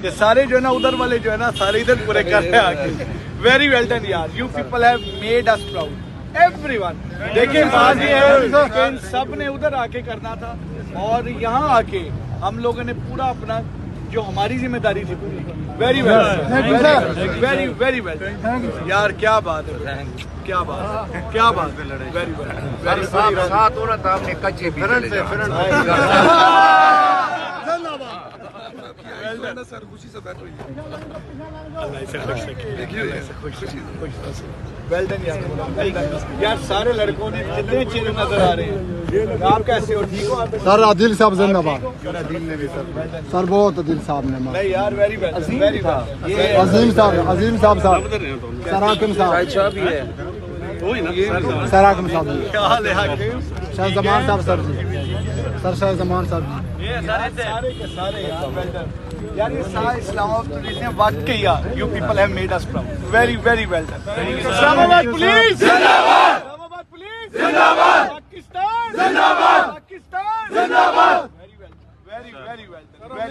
ये सारे जो है ना उधर वाले जो है ना सारे इधर पूरे कर रहे हैं आके। वेरी वेल डन यार, you people have made us proud everyone. देखिए बात ये है कि इन सब ने उधर आके करना था और यहाँ आके हम लोगों ने पूरा अपना जो हमारी जिम्मेदारी थी पूरी। Very well, very very well यार, क्या बात है, क्या बात है, क्या बात है। वेरी वेल, साथ हो रहा था हमने कच्चे सर खुशी से बैठ रही है। वेल डन यार, यार सारे लड़कों ने कितने चेहरे नजर आ रहे हैं। आप कैसे हो, ठीक हो आप? सर आदिल साहब जिंदाबाद। सर बहुत आदिल साहब ने नहीं यार, वेरी वेल, वेरी वेल। अजीम साहब सराकिम साहब सराकिम साहब क्या हाल है हाकिम? शाह जमान साहब सर जी, सर शाह जमान साहब जी, सारे के सारे यार, वेल डन यार। ये सारा इस्लामाबाद ने वाकई यार, you people have made us proud. Very very well done. Islamabad police जिंदाबाद, इस्लामाबाद पुलिस जिंदाबाद, पाकिस्तान जिंदाबाद, पाकिस्तान जिंदाबाद। Very well, very very well done.